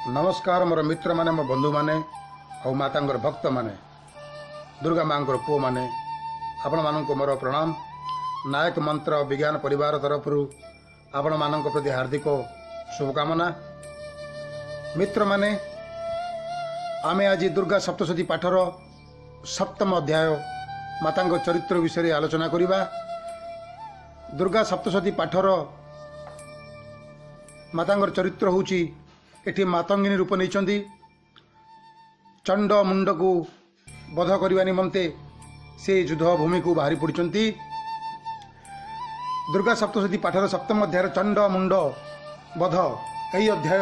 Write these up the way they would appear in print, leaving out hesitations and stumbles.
नमस्कार मोर मित्र माने मो बंधु माने और माता भक्त माने दुर्गा माँ पुओ माने आपण मानक मोर प्रणाम। नायक मंत्र विज्ञान परिवार तरफ आपण मानक प्रति हार्दिक शुभकामना। मित्र माने आमे आज दुर्गा सप्तशती पाठर सप्तम अध्याय माता चरित्र विषय आलोचना करिबा। दुर्गा सप्तशती पाठर माता चरित्र होची एठी मातंगिनी रूप नहीं चंड मुंड को बध करने निमंते से युद्ध भूमि को बाहरी पड़ती। दुर्गा सप्तशती पाठर सप्तम अध्याय चंड मुंड बध यही अध्याय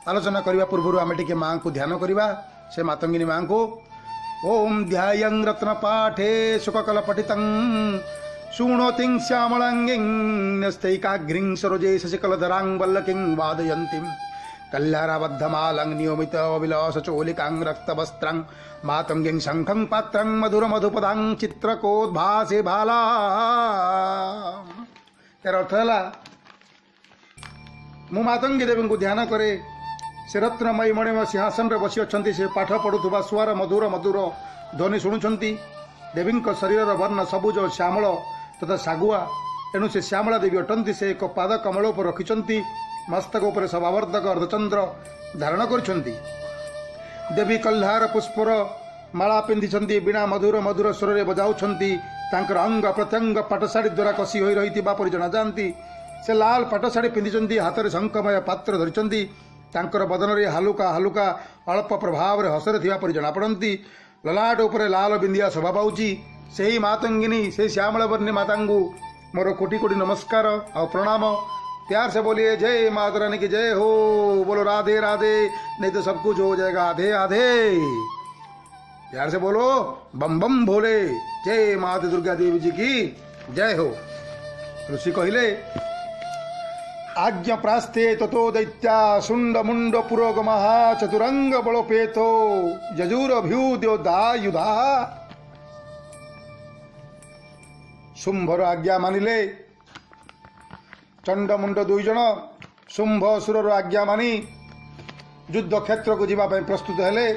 आलोचना करने पूर्व आम टे माँ को ध्यान करवा से मातंगिनी माँ को। ओम ध्यायं रत्न पाठे सुखकल पठितं शृणोतिं श्यामलांगिं न्यस्तैकाग्रिं सरोजे शशिकलधरां वल्लकीं वादयन्तीं कल्याणाबद्धमालं नियमित विलासचोलिकां रक्तवस्त्रं मातंगिं शंखं पात्रं मधुर मधुपदां चित्रकोद्भासे भाला। यार अर्थ है मु मातंगी देवी को ध्यान करे से रत्नमयी मणिमय सिंहासन रे बसी अछंती से पाठ पढ़ुवा सुआर मधुर मधुर ध्वनि शुणुंती। देवी शरीर वर्ण सबुज श्यामल तथा सागुआ एणु से श्यामला देवी अटंती। से एक पाद कमल पर रखिंट मस्तक उपर सभावर्धक अर्धचंद्र धारण करछंती। देवी कल्हार पुष्पर माला पिंधिछंती बीणा मधुर मधुर स्वर रे बजाउछंती। तांकर अंग प्रत्यंग पाटशाढ़ी द्वारा कसी होई रही परि जना जाती। से लाल पाटशाढ़ी पिंधिछंती हाथ में शंखमय पात्र धरिछंती। तांकर बदन रे हालुका हालुका अल्प प्रभाव रे हसरे थिबा परि जना पड़ती। ललाट उपरे लाल बिंदिया शोभा पाउची। से ही मातंगिनी से श्यामल वर्णी मातांगु मोर कोटि कोटि नमस्कार और प्रणाम। प्यार से बोलिए जय माता रानी की जय हो। बोलो राधे राधे, नहीं तो सब कुछ हो जाएगा आधे आधे। प्यार से बोलो बम बम भोले। जय माता दुर्गा देवी जी की जय हो। ऋषि कहले आज्ञा प्रास्ते ततो दैत्या शुंड मुंड पुरोगम चतुरंग बलोपेतो यजुरभ्युद्यो दायुधा। शुंभर आज्ञा मानिले चंड मुंड दुई जन शुंभ असुर आज्ञा मानी युद्ध क्षेत्र को जीवाई प्रस्तुत हेले।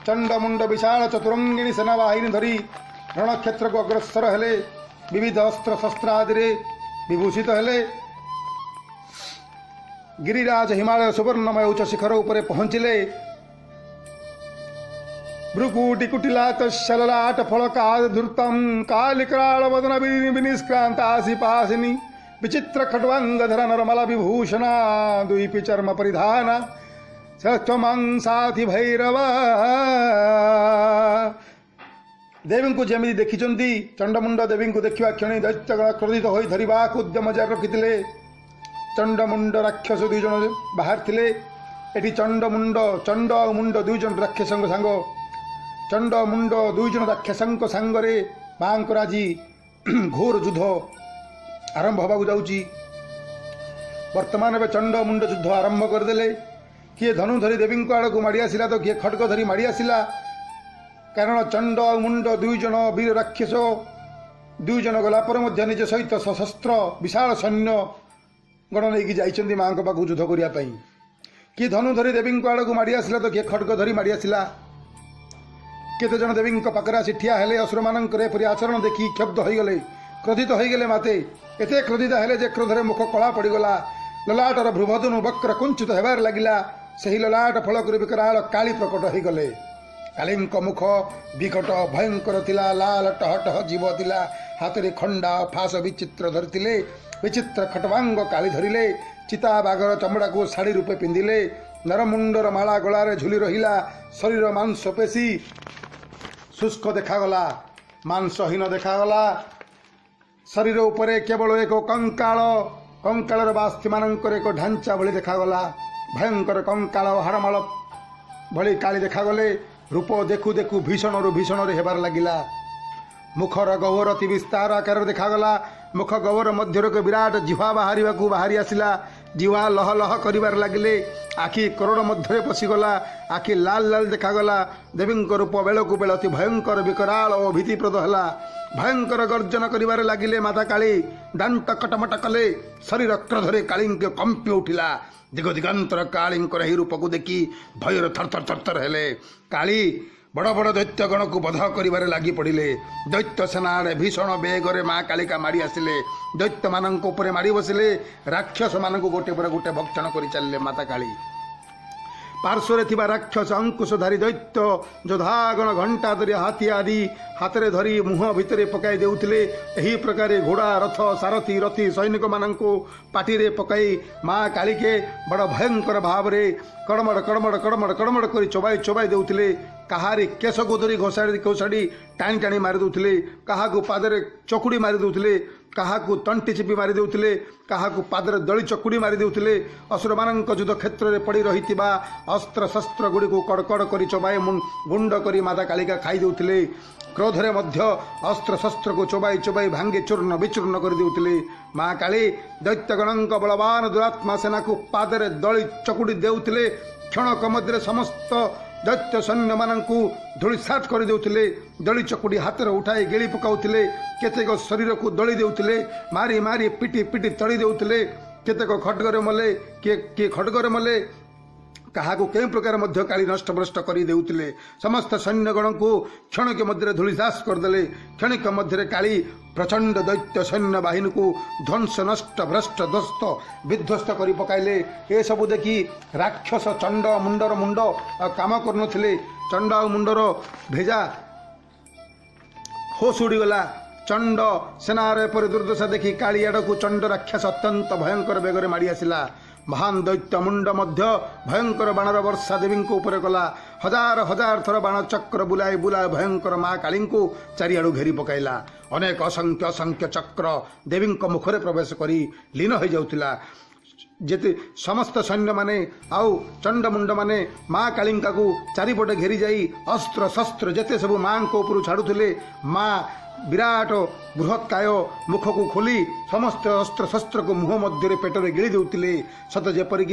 चंड मुंड विशाल चतुरंगिणी सेनाबाहिनी धरी रण क्षेत्र को अग्रसर हेले। विविध अस्त्र शस्त्र आदि विभूषित हेले। गिरिराज हिमालय सुवर्णमय उच्च शिखर उपरे पहुंचिले। भ्रुकुटी कुटिलात शललाट फलका धूर्तम कालिकराल वदन विनिष्क्रांतासी पासिनी विचित्र खट्वांगधर नरमला विभूषणा द्वीपी चर्म परिधान साथी भैरव। देवी को जमी देखिंट चंडमुंड देवी को देखा क्षण दैत्यगण क्रोधित हो धरवा उद्यम जारी रखिते। चंडमुंड राक्षस दुई जन बाहर थिले। एटी चंडमुंड चंड और मुंड दुई जन राक्षस सांग चंड मुंड दुई जन राक्षस सांगरे माँ आज घोर युद्ध आरंभ होगा जाऊँगी। वर्तमान में चंड मुंड युद्ध आरंभ करदे। किए धनु धरी देवी आड़ को माड़ी आसला तो किए खड्ग धरी माड़ी आसला। कारण चंड और मुंड दुई जन वीर राक्षस दुई जन गलापर निज सहित सशस्त्र विशाल सैन्य गण नहीं जाइछन्ती माँ को पाखु युद्ध करने। किए धनु धरी देवी आड़ को माड़ी आसला तो किए खड्ग धरी माड़ी आसला। केते जन देवी पाखरे आसी ठिया हेले। असुर मानक एपरी आचरण देखी क्षुब्ध होगले क्रोधित होगले। माते एते क्रोधित हेले जे क्रोधरे मुख कला पड़गला। ललाटर भ्रुभदनु वक्र कुंचित हेबार लगिला। सही ललाट फलक विकराल काली प्रकट होगले। काली मुख विकट भयंकर थिला। लाल टहटह जीव थिला। हाथ में खंडा फास विचित्र धरिथिले। विचित्र खटवांग काली धरिले। चिता बाघर चमड़ा को शाढ़ी रूपे पिंधिले। नरमुंडर माला गलारे झुली रहिला। शरीर मांसपेशी शुष्क देखागला, मांसहीन देखागला। शरीर उपरे केवल एक कंकाल कंकालर बास्थि मानकर एक ढांचा भली देखागला। भयंकर कंकाल हाड़माल भली काली देखागले। रूप देखु देखु भीषण रु भीषण हेबार लगिला। मुखर गह्वर अति विस्तार आकार देखागला। मुख गह्वर मध्यर एक विराट जिह्वा बाहरी आसला। जिह्वा लह लह कर लगिले। आखि करोड़ मध्य पशिगला। आखि लाल लाल देखागला। देवी रूप बेलू बेल अति भयंकर विकराल और भीतिप्रद है। भयंकर गर्जन करिबारे लागिले। माता काली दांत कटमट कले, शरीर क्रोधरे काली कंपी उठिला। दिग दिगंतर काली ही रूप को देखी भयर थरथर थरथर हेले। काली बड़ बड़ दैत्यगण को बध करिबारे लागी पड़िले। दैत्य सेना भीषण बेगरे माँ कालिका माड़ी आसिले। दैत्य मान माड़ी बसिले। राक्षस मान गोटे पर गोटे भक्षण कर चलिए। माता काली पार्श्व थिबा राक्षस अंकुशधारी दैत्य जोधागण घंटा धरी हाथी आदि हाथ में धरी मुह भितर पकाई देउथिले। एही प्रकार घोड़ा रथ सारथी रथी सैनिक मानंको पाटी रे पकाई माँ कालिके बड़ भयंकर भाव रे कड़मड़ कड़मड़ कड़मड़ कड़मड़ कर चोबाई चोबाई देउथिले। काहारी केश को धरी घोषाड़ी घोषाड़ी टाणी टाणी मारी देउथिले। काहाकू पादरे चकुड़ी मारी देउथिले। काहाकू तंटी चिपी मारी देउथिले। काहाकू पादरे दली चकुड़ी मारी देउथिले। असुर मानंक युद्ध क्षेत्र में पड़ी रहितिबा अस्त्र शस्त्र गुड़ी को कड़कड़ करी चोबाई गुंड करी माता कालिका खाई देउथिले। क्रोधरे मध्य अस्त्र शस्त्र को चोबाई चोबाई भांगे चूर्ण विचूर्ण कर देउथिले। माँ काली दैत्यगणंक बलवान दुरात्मा सेना को पादरे दली चकुड़ी देउथिले। क्षणक मध्य समस्त दैत्य सैन्य मानंकु धूलिसात कर देउथिले। दली चकुड़ी हाथ में उठाई गेली पकाउथिले। केतेक शरीर को दली देउथिले। मारी मारी पिटी पिटी तड़ी देउथिले। केतेक खड्गरे मले किए खड्गरे मले काहाकू कें प्रकार मध्य काली नष्ट भ्रष्ट कर देउथिले। समस्त सैन्यगण को क्षणिक मध्य धूलिसात करदेले। क्षणिक मध्य काली प्रचंड दैत्य सैन्य बाहिनी को ध्वंस नष्ट भ्रष्ट ध्वस्त विध्वस्त कर पकाइले। ए सबु देखी राक्षस चंड मुंडर मुंड काम करनथिले। चंड मुंडर भेजा होश उड़ीगला। चंड सेनार पर दुर्दशा देखी काली आड़ को चंड राक्षस अत्यंत भयंकर बेगरे माड़ी आसिला। महान दैत्य मुंड मध्य भयंकर बाणर वर्षा देवी ऊपर कला। हजार हजार थर बाण चक्र बुलाए बुलाए भयंकर माँ काली को चारिआड़ू घेरी पकाइला। अनेक असंख्य असंख्य चक्र देवी मुखरे प्रवेश करी लीन हो जाउथिला। जेते समस्त सैन्य माने आउ चंड मुंड माने माँ कालिका को चारिपटे घेरी जाई अस्त्र शस्त्र जेते सब माँ को ऊपर छाड़ुथिले। माँ विराट बृहत्काय मुख को खोली समस्त अस्त्र शस्त्र को मुह मध्य पेटरे गिड़ी देउथिले। सत जेपरिक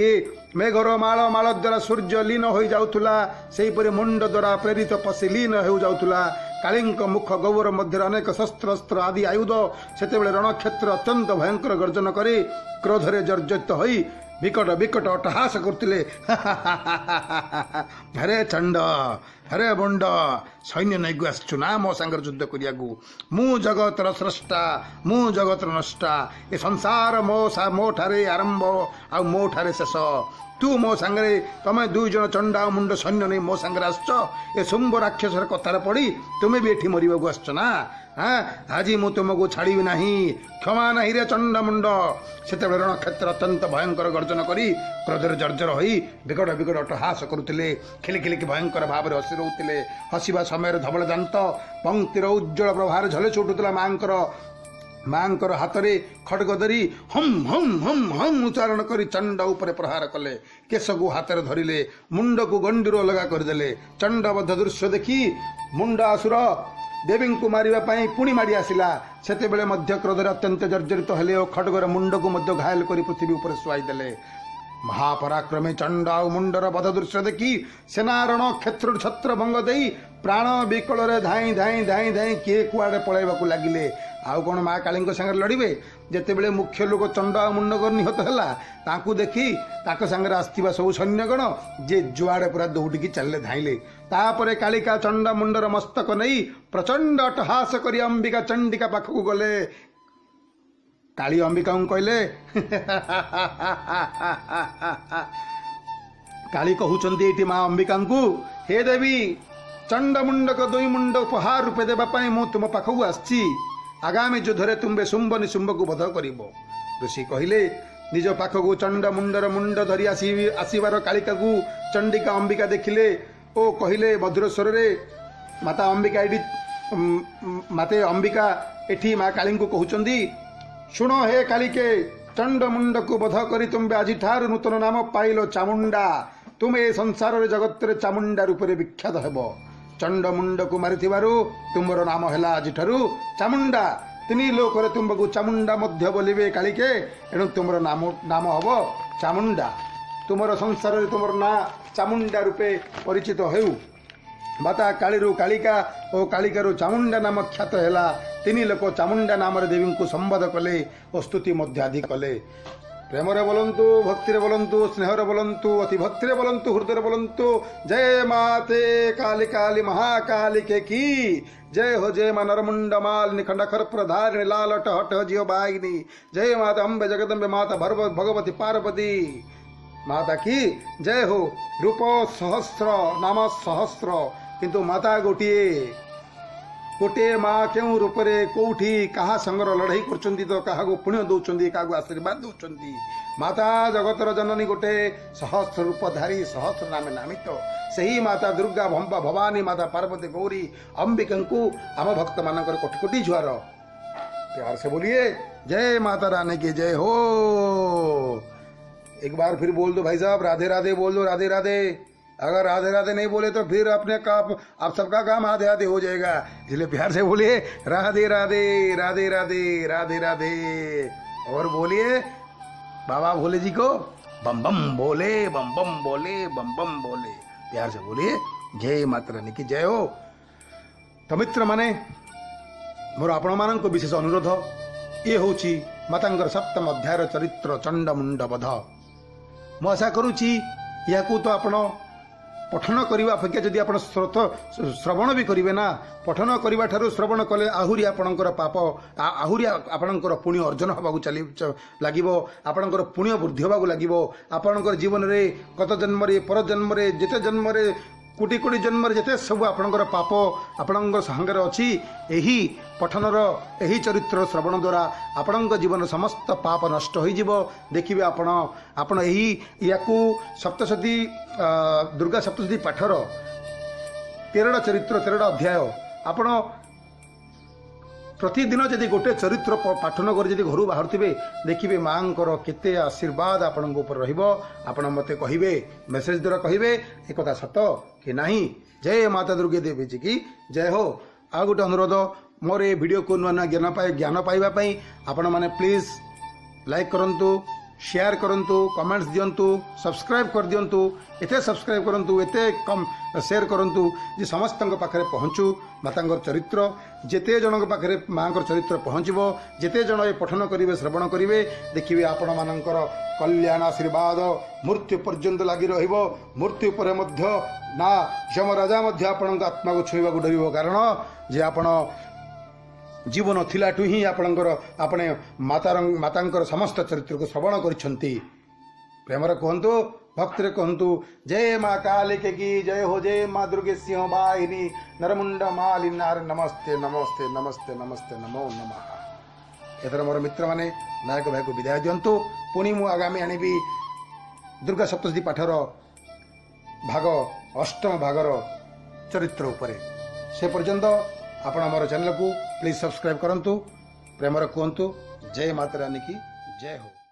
मेघर माल माल द्वारा सूर्य लीन हो जाउथुला सेहीपरि मुंड द्वारा प्रेरित पशि लीन हो जाउथुला। कालिंक मुख गौर मध्य अनेक शस्त्र अस्त्र आदि आयुध सेतेबेले रणक्षेत्र अत्यंत भयंकर गर्जन करे क्रोधरे जर्जरित होई विकट विकट अट्टहास करथिले। हरे चंड हरे मुंड सैन्य नैगु आसचु ना मो सांगर युद्ध करियागु। मु जगतर स्रष्टा मु जगतर नष्टा। ए संसार मो ठारे आरंभ आ मो ठारे शेष। तू मो सांगरे तमे दुई जन चंडा मुंड सैन्य नहीं मो सांगरे आसच। ए शुंभ राक्षसर कथार पड़ी तुमे भी एठी मरिबागु आसच ना। हाँ आज मु तुमको छाड़ी नहीं क्षमा नहीं रे चंड मुंड। सेते रणक्षेत्र अत्यंत भयंकर गर्जन करी क्रोधर जर्जर होई विकट विकट अट्टहास करुथिले। खिली खिलिकी भयंकर भाव में हसी रोते। हसवा समय धवल दांत पंक्तिर उज्जवल प्रभार झलसी उठुला। मांकर हाथ में खड्ग धरी हम हम हम हम उच्चारण कर चंड उपर प्रहार कले। केश को हाथ में धरिले मुंड को गंडीर अलगा करदेले। चंडबद्ध दृश्य देखी मुंड आसुर देवी को मारे पुणी माड़ी आसला। सेतेबेले मध्य क्रोधर अत्यंत जर्जरित हेले और खड्गर मुंड को मध्य घायल कर पृथ्वी उपर शुआईदेले। महापराक्रमी चंड आ मुंडर बध दृश्य देखी सेनारण क्षेत्र छत्र भंग दे प्राण विकल धाई धाई धाई धाई किए कुआड़े पलैवाक लगिले। आउ कौन माँ काली सागर लड़े जितेबले मुख्य लोक चंड आ मुंडक निहत है देखी सागर आसवा सब सैन्यगण जे जुआड़े पूरा दौड़िकी चलले धाइले। तापरे कालिका चंड मुंडर मस्तक नहीं प्रचंड अट्टहास करी अंबिका चंडिका पाखक गले। काली अंबिका कहले काली कहउचंती माँ अंबिका को हे देवी चंड मुंडक दुई मुंड उपहार रूपे देवाई मु तुम पाखक आसी। आगामी युद्धरे तुम्बे शुंभ निशुंभ को बध करिबो। ऋषि कहले निज पाखक चंड मुंडर मुंड धरी आसबार कालिका को चंडिका अंबिका देखिले ओ कहले मधुर स्वर रे माता अंबिका एटी माते अंबिका एठी माँ काली को कहउचंदी शुण हे कालिके चंड मुंड को बध करी तुम्बे आज ठार नूतन नाम पाइल चामुंडा। तुम्हें संसार रे जगत रे चामुंडा रूप से विख्यात हेबो। चंड मुंड को मारिथिबारु तुमर नाम है आज ठारू चामुंडा। तीन लोक तुमको चामुंडा मध्य बोलिबे कालिके एणु तुमर नाम हम चामुंडा। तुमर संसार तुमर ना चामुंडा रूपे परिचित हेउ। माता कालीरू कालिका और कालिकारु चामुंडा नाम ख्यात है। तीन लोक चामुंडा नाम देवी को संवाद कले और स्तुति आदि कले। प्रेम बोलंतु, भक्ति बोलंतु, स्नेहर बोलंतु, अति भक्ति बोलंतु, हृदय बोलंतु जय माते काली काली महाकालिके की जय हो। जय मा नरमुंड माल निखंड खर प्रधारिणी लालट हट जियो बागिनी। जय माता अम्बे जगदम्बे माता भगवती पार्वती माता की जय हो। रूप सहस्र नाम सहस्र किंतु माता गोटिए गोटे माँ क्यों रूपरे कौटी कहा संगर लड़ाई कर तो क्या पुण्य दौरान क्या आशीर्वाद दौरान। माता जगतर जननी गोटे सहस्र रूपधारी सहस्र नाम नामित सही माता दुर्गा भंबा भवानी माता पार्वती गौरी अंबिका आम भक्त मान कोटि कोटि जुआर प्यार से बोलिए जय माता रानी की जय हो। एक बार फिर बोल दो भाई साहब, राधे राधे बोल दो, राधे राधे। अगर राधे राधे नहीं बोले तो फिर अपने आप सबका काम आधे आधे हो जाएगा, इसलिए प्यार से बोलिए राधे राधे राधे राधे राधे राधे। और बोलिए बाबा भोले जी को बम बम बोले, बम बम बोले, बम बम बोले। प्यार से बोलिए जय माता रानी की जय हो। तो मित्र माने मोर आपण मान विशेष अनुरोध ये हूँ मातांकर सप्तम अध्यायर चरित्र चंडमुंड वध। मु आशा करुच्ची या तो आपण पठन करने अपेक्षा जदि आप श्रवण भी करेंगे ना, पठन करने ठार श्रवण कले आहरी आपणकर पाप आहरी आपणकर पुण्य अर्जन होगा चली लगे, आपणकर पुण्य वृद्धि होगा लगे। आपणकर जीवन में गत जन्म पर जन्म जिते जन्म कोटि कोटि जन्म जिते सब आपणकर पाप आपणकर सांगे अच्छी यही पठनर यही चरित्र श्रवण द्वारा आपण जीवन समस्त पाप नष्ट हो। देखिए आपण यही या सप्तशती दुर्गा सप्तशती पाठर 13 चरित्र 13 अध्याय आपण प्रतिदिन जदि गोटे चरित्र पाठन कर घर बाहर थे देखिए माँ केते आशीर्वाद आपण ऊपर आपण मते कहे मेसेज द्वारा कहे एक सत कि नहीं। जय माता दुर्गे देवी जी की जय हो। आ गोटे अनुरोध मोर ये वीडियो को नुआ नुआ ज्ञान पाइबापी आपण मैंने प्लीज लाइक करंतु, शेयर करंतु, कमेंट्स दियंतु, सब्सक्राइब कर दियंतु, एते सब्सक्राइब करंतु, एते कम शेयर करंतु जे समस्त पाखरे पहुँचू मातांकर चरित्र जेते जन पाखरे माँकर चरित्र पहुँचबो, जेते जन ये पठन करेंगे श्रवण करेंगे देखिए आपण मानकर कल्याण आशीर्वाद मृत्यु पर्यंत लगी रहिबो। मृत्यु पर मध्य ना यमराजा मध्य आपण आत्मा को छुईबा को डरिबो, कारण जे आपण जीवन थिलाठू ही आपणकर आपणे मातांकर समस्त चरित्र को श्रवण करिसंती। प्रेमर कहतु, भक्ति कहतु जय माँ कालिके की जय हो। जय माँ दुर्गे सिंह वाहिनी नरमुंड मालिनार नमस्ते नमस्ते नमस्ते नमस्ते नमो नमः। एथर मोर मित्र माने नायक भाई को विदाय दियंतु। पुणी मु आगामी आनिबी दुर्गा सप्तशती पाठर भाग 8 भागर चरित्र उपरे। से पर्यंत आपण आमर चैनल को प्लीज सब्सक्राइब करंतु। प्रेमर कहतु जय माता रानी की जय हो।